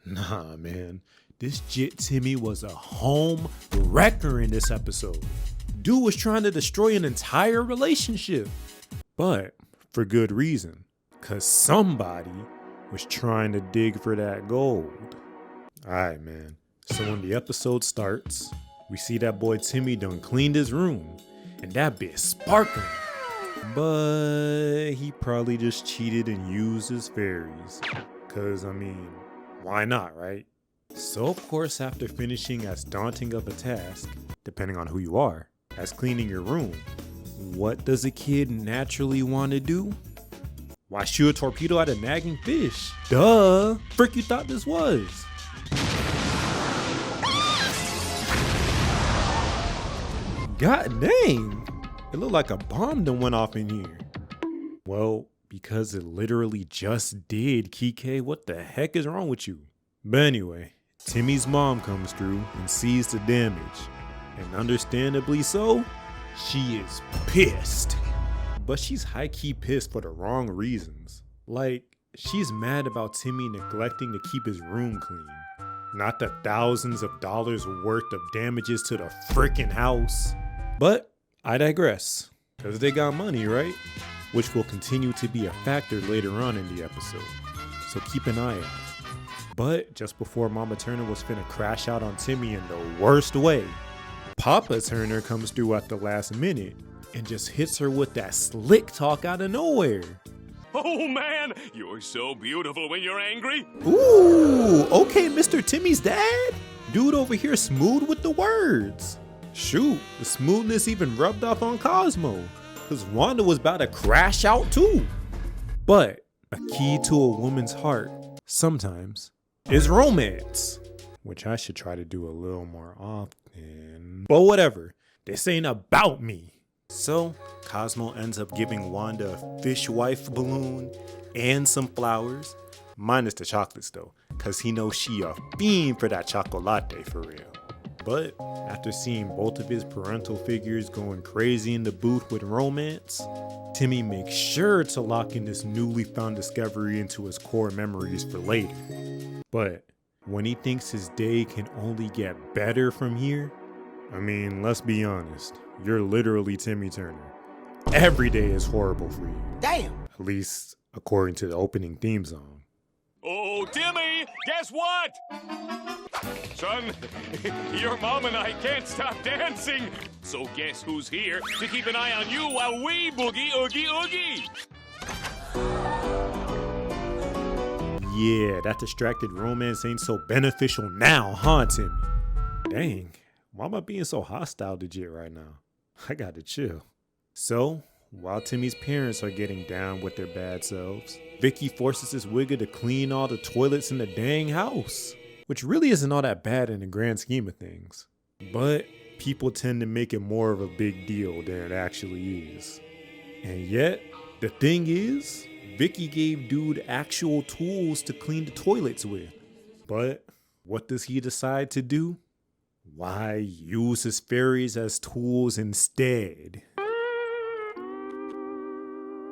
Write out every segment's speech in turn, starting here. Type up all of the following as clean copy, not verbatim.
Nah, man. This Jit Timmy was a home wrecker in this episode. Dude was trying to destroy an entire relationship. But for good reason. Cause somebody was trying to dig for that gold. Alright, man. So when the episode starts, we see that boy Timmy done cleaned his room. And that bitch sparkling. But he probably just cheated and used his fairies. Cause I mean, why not, right? So of course, after finishing as daunting of a task, depending on who you are, as cleaning your room, what does a kid naturally want to do? Why shoot a torpedo at a nagging fish? Duh! Frick you thought this was? God dang! It looked like a bomb done went off in here. Well, because it literally just did, Kike. What the heck is wrong with you? But anyway, Timmy's mom comes through and sees the damage. And understandably so, she is pissed. But she's high-key pissed for the wrong reasons. Like, she's mad about Timmy neglecting to keep his room clean. Not the thousands of dollars worth of damages to the frickin' house. But I digress, because they got money, right? Which will continue to be a factor later on in the episode. So keep an eye out. But just before Mama Turner was finna crash out on Timmy in the worst way, Papa Turner comes through at the last minute and just hits her with that slick talk out of nowhere. Oh man, you're so beautiful when you're angry. Ooh, okay, Mr. Timmy's dad? Dude over here smooth with the words. Shoot, the smoothness even rubbed off on Cosmo, cause Wanda was about to crash out too. But a key to a woman's heart, sometimes, is romance. Which I should try to do a little more often. But whatever, this ain't about me. So, Cosmo ends up giving Wanda a fish wife balloon and some flowers, minus the chocolates though, cause he knows she a fiend for that chocolate for real. But after seeing both of his parental figures going crazy in the booth with romance, Timmy makes sure to lock in this newly found discovery into his core memories for later. But when he thinks his day can only get better from here, I mean, let's be honest, you're literally Timmy Turner. Every day is horrible for you. Damn! At least according to the opening theme song. Oh, Timmy, guess what? Son, your mom and I can't stop dancing. So guess who's here to keep an eye on you while we boogie oogie oogie? Yeah, that distracted romance ain't so beneficial now, huh, Timmy? Dang, why am I being so hostile to Jit right now? I gotta chill. So, while Timmy's parents are getting down with their bad selves, Vicky forces his wigger to clean all the toilets in the dang house. Which really isn't all that bad in the grand scheme of things. But people tend to make it more of a big deal than it actually is. And yet, the thing is, Vicky gave dude actual tools to clean the toilets with. But what does he decide to do? Why, use his fairies as tools instead.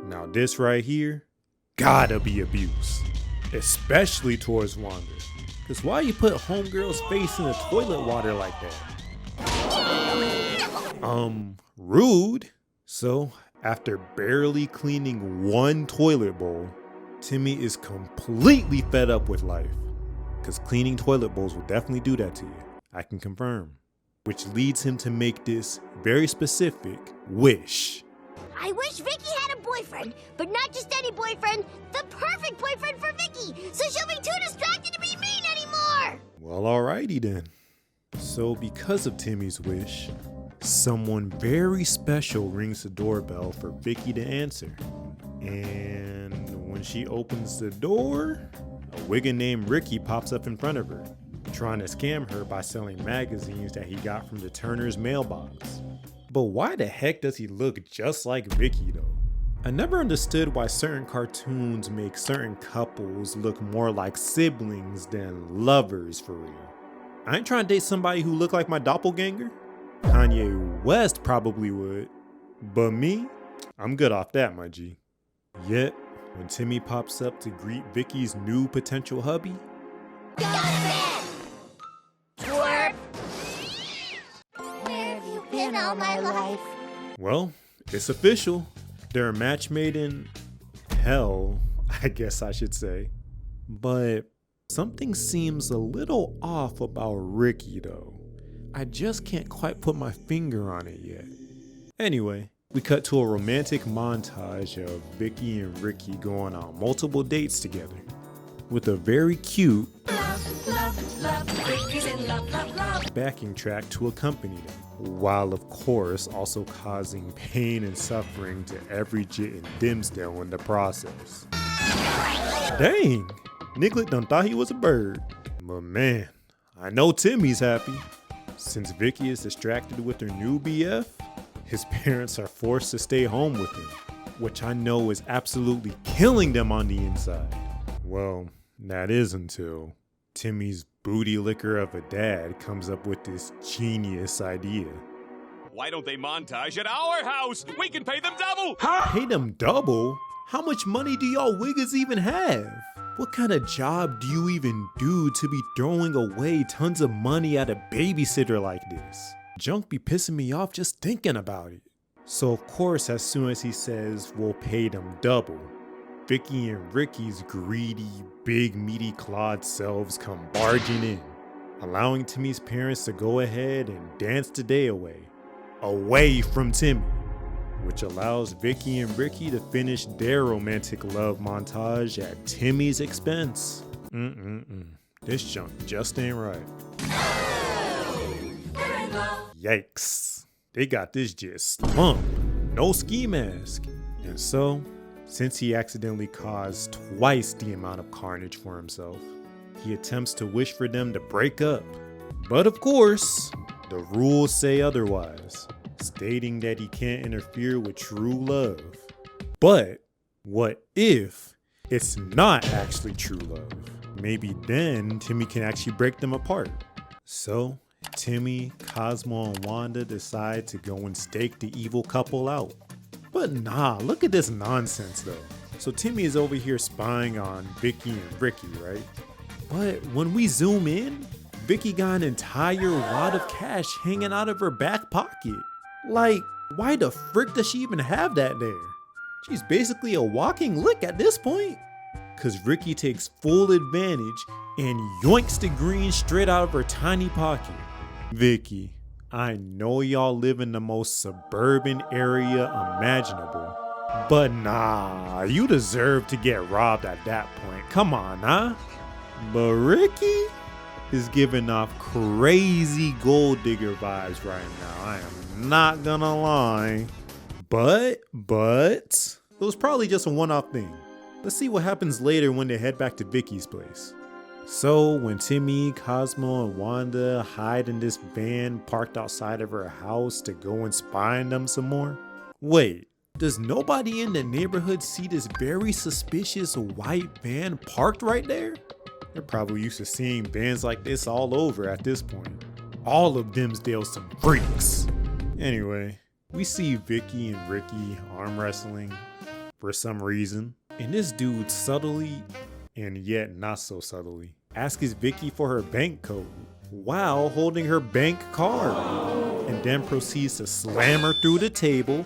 Now this right here, gotta be abuse. Especially towards Wanda. Cause why you put homegirl's face in the toilet water like that? Rude. So, after barely cleaning one toilet bowl, Timmy is completely fed up with life. Cause cleaning toilet bowls will definitely do that to you. I can confirm. Which leads him to make this very specific wish. I wish Vicky had a boyfriend, but not just any boyfriend, the perfect boyfriend for Vicky, so she'll be too distracted to be mean anymore! Well, alrighty then. So because of Timmy's wish, someone very special rings the doorbell for Vicky to answer. And when she opens the door, a wigger named Ricky pops up in front of her, trying to scam her by selling magazines that he got from the Turner's mailbox. But why the heck does he look just like Vicky though? I never understood why certain cartoons make certain couples look more like siblings than lovers for real. I ain't trying to date somebody who look like my doppelganger. Kanye West probably would. But me? I'm good off that, my G. Yet, when Timmy pops up to greet Vicky's new potential hubby, in all my life. Well, it's official. They're a match made in hell, I guess I should say. But something seems a little off about Ricky though. I just can't quite put my finger on it yet. Anyway, we cut to a romantic montage of Vicky and Ricky going on multiple dates together, with a very cute backing track to accompany them, while of course also causing pain and suffering to every Jit in Dimsdale in the process. Dang, Nicklet done thought he was a bird. But man, I know Timmy's happy. Since Vicky is distracted with her new BF, his parents are forced to stay home with him, which I know is absolutely killing them on the inside. Well, that is until Timmy's booty licker of a dad comes up with this genius idea. Why don't they montage at our house? We can pay them double! Pay them double? How much money do y'all wiggers even have? What kind of job do you even do to be throwing away tons of money at a babysitter like this? Junk be pissing me off just thinking about it. So of course, as soon as he says we'll pay them double, Vicky and Ricky's greedy, big meaty clawed selves come barging in, allowing Timmy's parents to go ahead and dance the day away from Timmy, which allows Vicky and Ricky to finish their romantic love montage at Timmy's expense. This junk just ain't right. Yikes. They got this just slumped. No ski mask. And so, since he accidentally caused twice the amount of carnage for himself, he attempts to wish for them to break up. But of course, the rules say otherwise, stating that he can't interfere with true love. But what if it's not actually true love? Maybe then Timmy can actually break them apart. So Timmy, Cosmo, and Wanda decide to go and stake the evil couple out. But nah, look at this nonsense though. So Timmy is over here spying on Vicky and Ricky, right? But when we zoom in, Vicky got an entire wad of cash hanging out of her back pocket. Like, why the frick does she even have that there? She's basically a walking lick at this point. Cause Ricky takes full advantage and yoinks the green straight out of her tiny pocket. Vicky, I know y'all live in the most suburban area imaginable, but nah, you deserve to get robbed at that point. Come on, huh? But Ricky is giving off crazy gold digger vibes right now. I am not gonna lie. But it was probably just a one-off thing. Let's see what happens later when they head back to Vicky's place. So when Timmy, Cosmo, and Wanda hide in this van parked outside of her house to go and spy on them some more. Wait, does nobody in the neighborhood see this very suspicious white van parked right there? They're probably used to seeing vans like this all over at this point. All of Dimsdale's some freaks. Anyway, we see Vicky and Ricky arm wrestling for some reason. And this dude subtly, and yet not so subtly, asks Vicky for her bank code while holding her bank card. And then proceeds to slam her through the table.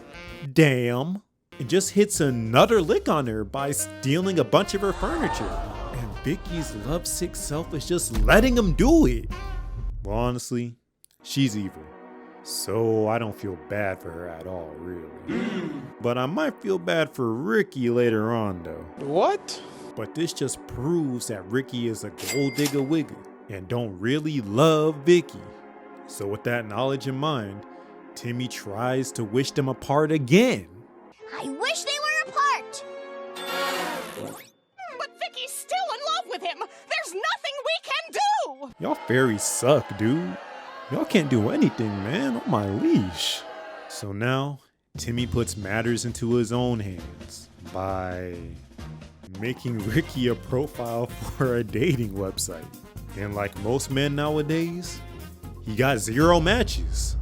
Damn. And just hits another lick on her by stealing a bunch of her furniture. And Vicky's lovesick self is just letting him do it. Well, honestly, she's evil. So I don't feel bad for her at all, really. But I might feel bad for Ricky later on, though. What? But this just proves that Ricky is a gold digger wigger and don't really love Vicky. So with that knowledge in mind, Timmy tries to wish them apart again. I wish they were apart. But Vicky's still in love with him. There's nothing we can do. Y'all fairies suck, dude. Y'all can't do anything, man, on my leash. So now, Timmy puts matters into his own hands by making Ricky a profile for a dating website. And like most men nowadays, he got 0 matches.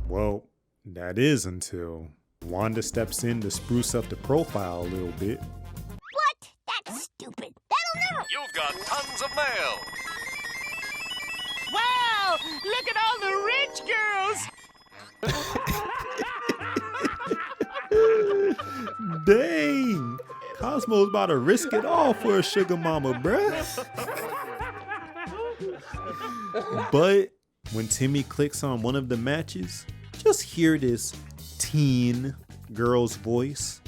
Well, that is until Wanda steps in to spruce up the profile a little bit. What? That's stupid. That'll never... You've got tons of mail. Wow, look at all the rich girls. Dang. Cosmo's about to risk it all for a sugar mama, bruh. But when Timmy clicks on one of the matches, just hear this teen girl's voice.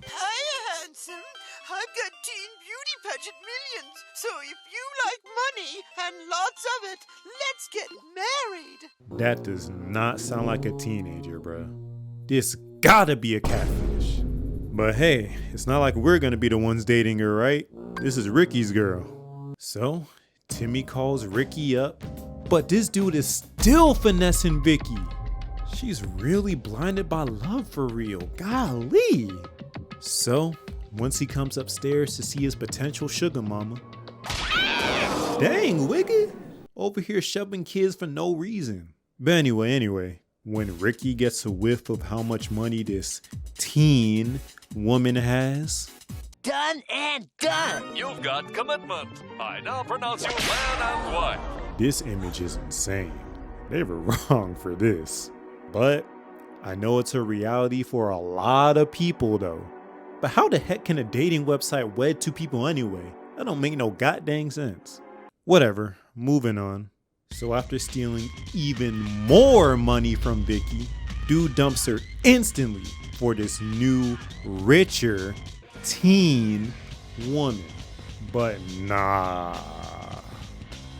Hi, handsome. I've got teen beauty pageant millions. So if you like money and lots of it, let's get married. That does not sound like a teenager, bruh. This gotta be a catfish. But hey, it's not like we're gonna be the ones dating her, right? This is Ricky's girl. So, Timmy calls Ricky up, but this dude is still finessing Vicky. She's really blinded by love for real, golly. So, once he comes upstairs to see his potential sugar mama, dang, Wiggy, over here shoving kids for no reason. But anyway, when Ricky gets a whiff of how much money this teen woman has. Done and done. You've got commitment. I now pronounce you man and wife. This image is insane. They were wrong for this. But I know it's a reality for a lot of people though. But how the heck can a dating website wed two people anyway? That don't make no goddamn sense. Whatever, moving on. So after stealing even more money from Vicky, dude dumps her instantly for this new, richer, teen woman. But nah.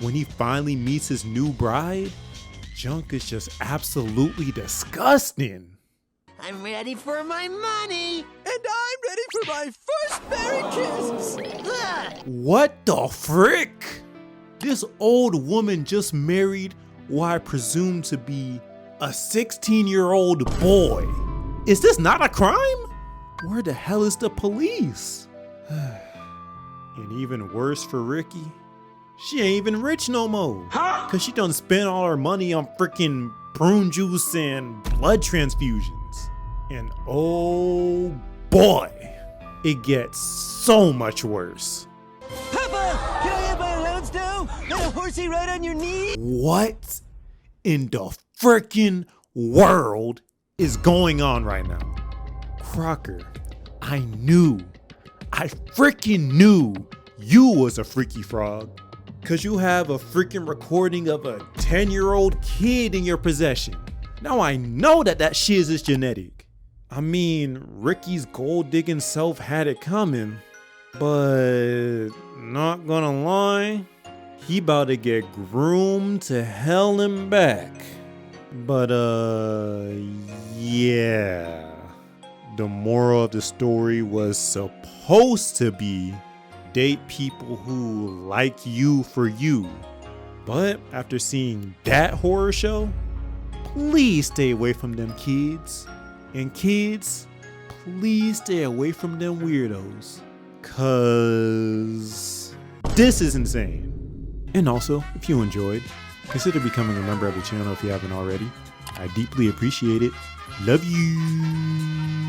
When he finally meets his new bride, junk is just absolutely disgusting. I'm ready for my money. And I'm ready for my first married kiss. Ugh. What the frick? This old woman just married what I presume to be a 16-year-old boy. Is this not a crime? Where the hell is the police? And even worse for Ricky, she ain't even rich no more. Cause she done spent all her money on freaking prune juice and blood transfusions. And oh boy, it gets so much worse. Papa, can I have my allowance now? Let a horsey ride on your knee? What in the freaking world is going on right now? Crocker, I freaking knew you was a freaky frog. Cause you have a freaking recording of a 10-year-old kid in your possession. Now I know that shiz is genetic. I mean, Ricky's gold digging self had it coming, but not gonna lie, he about to get groomed to hell and back. But yeah. The moral of the story was supposed to be date people who like you for you. But after seeing that horror show, please stay away from them kids. And kids, please stay away from them weirdos. Cause this is insane. And also, if you enjoyed, consider becoming a member of the channel if you haven't already. I deeply appreciate it. Love you.